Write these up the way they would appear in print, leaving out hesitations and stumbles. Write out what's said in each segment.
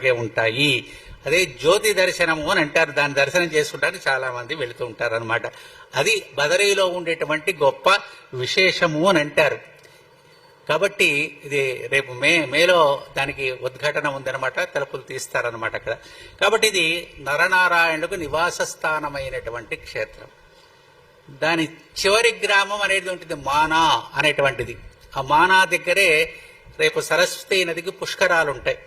అలాగే ఉంటాయి. అదే జ్యోతి దర్శనము అని అంటారు. దాని దర్శనం చేసుకుంటానికి చాలా మంది వెళుతూ ఉంటారు అనమాట. అది బదరీలో ఉండేటువంటి గొప్ప విశేషము అని అంటారు. కాబట్టి ఇది రేపు మేలో దానికి ఉద్ఘాటన ఉందన్నమాట. తలుపులు తీస్తారనమాట అక్కడ. కాబట్టి ఇది నరనారాయణులకు నివాస స్థానమైనటువంటి క్షేత్రం. దాని చివరి గ్రామం అనేది ఉంటుంది మానా అనేటువంటిది. ఆ మానా దగ్గరే రేపు సరస్వతి నదికి పుష్కరాలు ఉంటాయి.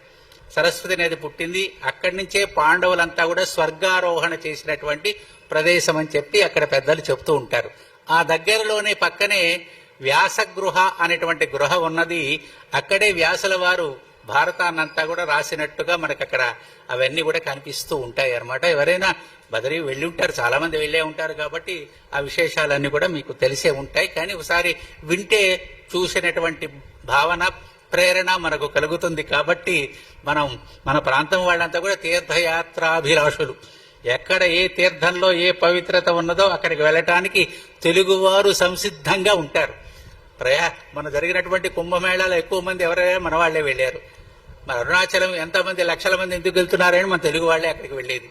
సరస్వతి నది పుట్టింది అక్కడి నుంచే. పాండవులంతా కూడా స్వర్గారోహణ చేసినటువంటి ప్రదేశం అని చెప్పి అక్కడ పెద్దలు చెప్తూ ఉంటారు. ఆ దగ్గరలోనే పక్కనే వ్యాసగృహ అనేటువంటి గృహ ఉన్నది. అక్కడే వ్యాసుల వారు భారతాన్నంతా కూడా రాసినట్టుగా మనకు అక్కడ అవన్నీ కూడా కనిపిస్తూ ఉంటాయి అన్నమాట. ఎవరైనా బదరీ వెళ్ళి ఉంటారు, చాలా మంది వెళ్ళే ఉంటారు. కాబట్టి ఆ విశేషాలన్నీ కూడా మీకు తెలిసే ఉంటాయి. కానీ ఒకసారి వింటే చూసినటువంటి భావన, ప్రేరణ మనకు కలుగుతుంది. కాబట్టి మన ప్రాంతం వాళ్ళంతా కూడా తీర్థయాత్రాభిలాషులు. ఎక్కడ ఏ తీర్థంలో ఏ పవిత్రత ఉన్నదో అక్కడికి వెళ్ళటానికి తెలుగువారు సంసిద్ధంగా ఉంటారు. మన జరిగినటువంటి కుంభమేళాలో ఎక్కువ మంది ఎవరైనా మన వాళ్లే వెళ్ళారు. మన అరుణాచలం ఎంతమంది లక్షల మంది ఎందుకు వెళ్తున్నారని మన తెలుగు వాళ్లే అక్కడికి వెళ్ళేది.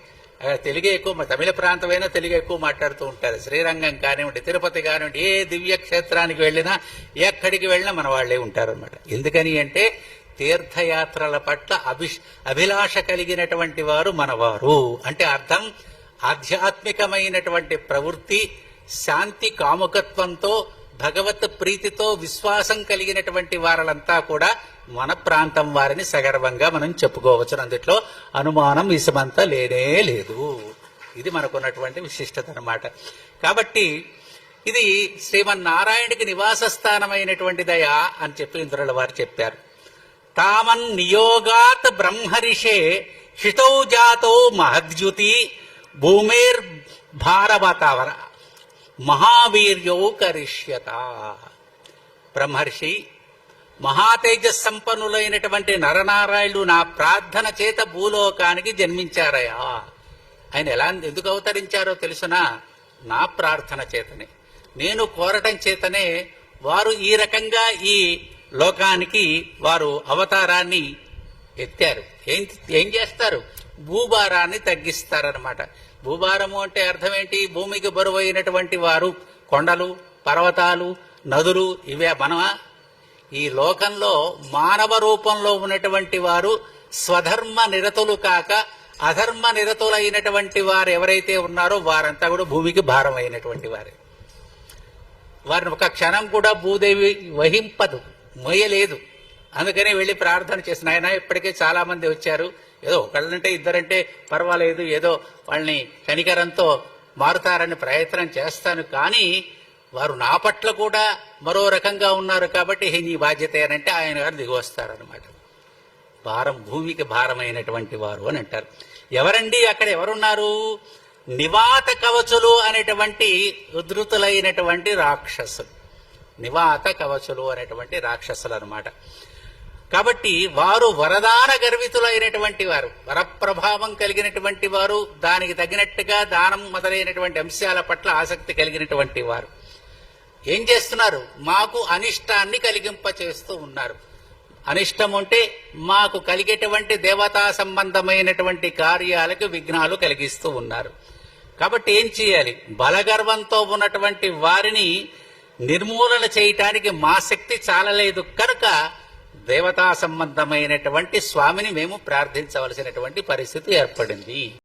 తెలుగే ఎక్కువ, తమిళ ప్రాంతమైనా తెలుగు ఎక్కువ మాట్లాడుతూ ఉంటారు. శ్రీరంగం కానివ్వండి, తిరుపతి కానివ్వండి, ఏ దివ్య క్షేత్రానికి వెళ్ళినా ఎక్కడికి వెళ్ళినా మన వాళ్లే ఉంటారన్నమాట. ఎందుకని అంటే తీర్థయాత్రల పట్ల అభిలాష కలిగినటువంటి వారు మనవారు. అంటే అర్థం ఆధ్యాత్మికమైనటువంటి ప్రవృత్తి, శాంతి, కాముకత్వంతో, భగవత్ ప్రీతితో విశ్వాసం కలిగినటువంటి వారంతా కూడా మన ప్రాంతం వారిని సగర్వంగా మనం చెప్పుకోవచ్చు. అందుట్లో అనుమానం విషమంతా లేనే లేదు. ఇది మనకున్నటువంటి విశిష్టత అన్నమాట. కాబట్టి ఇది శ్రీమన్నారాయణుడికి నివాస స్థానమైనటువంటిదయా అని చెప్పి ఇంద్రుల వారు చెప్పారు. తామన్ నియోగాత్ బ్రహ్మరిషే హితౌ జాతో మహద్యుతి భూమిర్ భారవతవర మహావీర్యౌ కరిష్యత. బ్రహ్మర్షి మహాతేజస్ సంపన్నులైనటువంటి నరనారాయణులు నా ప్రార్థన చేత భూలోకానికి జన్మించారయా. ఆయన ఎందుకు అవతరించారో తెలుసునా? నా ప్రార్థన చేతనే, నేను కోరటం చేతనే వారు ఈ రకంగా ఈ లోకానికి వారు అవతారాన్ని ఎత్తారు. ఏం చేస్తారు? భూభారాన్ని తగ్గిస్తారనమాట. భూభారము అంటే అర్థం ఏంటి? భూమికి బరువైనటువంటి వారు కొండలు, పర్వతాలు, నదులు ఇవే మనమా? ఈ లోకంలో మానవ రూపంలో ఉన్నటువంటి వారు స్వధర్మ నిరతులు కాక అధర్మ నిరతులైనటువంటి వారు ఎవరైతే ఉన్నారో వారంతా కూడా భూమికి భారం అయినటువంటి వారే. వారిని ఒక క్షణం కూడా భూదేవి వహింపదు, మొయ్యలేదు. అందుకని వెళ్ళి ప్రార్థన చేసిన ఆయన ఇప్పటికే చాలా మంది వచ్చారు. ఏదో ఒకళ్ళంటే ఇద్దరంటే పర్వాలేదు, ఏదో వాళ్ళని కనికరంతో మారుతారని ప్రయత్నం చేస్తాను. కానీ వారు నా పట్ల కూడా మరో రకంగా ఉన్నారు కాబట్టి నీ బాధ్యత ఏనంటే ఆయన గారు దిగి వస్తారనమాట. భారం, భూమికి భారమైనటువంటి వారు అని అంటారు. ఎవరండి అక్కడ ఎవరున్నారు? నివాత కవచులు అనేటువంటి ఉద్ధృతులైనటువంటి రాక్షసులు. నివాత కవచులు అనేటువంటి రాక్షసులు అనమాట. కాబట్టి వారు వరదాన గర్వితులైనటువంటి వారు, వరప్రభావం కలిగినటువంటి వారు, దానికి తగినట్టుగా దానం మొదలైనటువంటి అంశాల పట్ల ఆసక్తి కలిగినటువంటి వారు. ఏం చేస్తున్నారు? మాకు అనిష్టాన్ని కలిగింప చేస్తూ ఉన్నారు. అనిష్టం అంటే మాకు కలిగేటువంటి దేవతా సంబంధమైనటువంటి కార్యాలకు విఘ్నాలు కలిగిస్తూ ఉన్నారు. కాబట్టి ఏం చేయాలి? బలగర్వంతో ఉన్నటువంటి వారిని నిర్మూలన చేయటానికి మా శక్తి చాలలేదు కనుక దేవతా సంబంధమైనటువంటి స్వామిని మేము ప్రార్థించవలసినటువంటి పరిస్థితి ఏర్పడింది.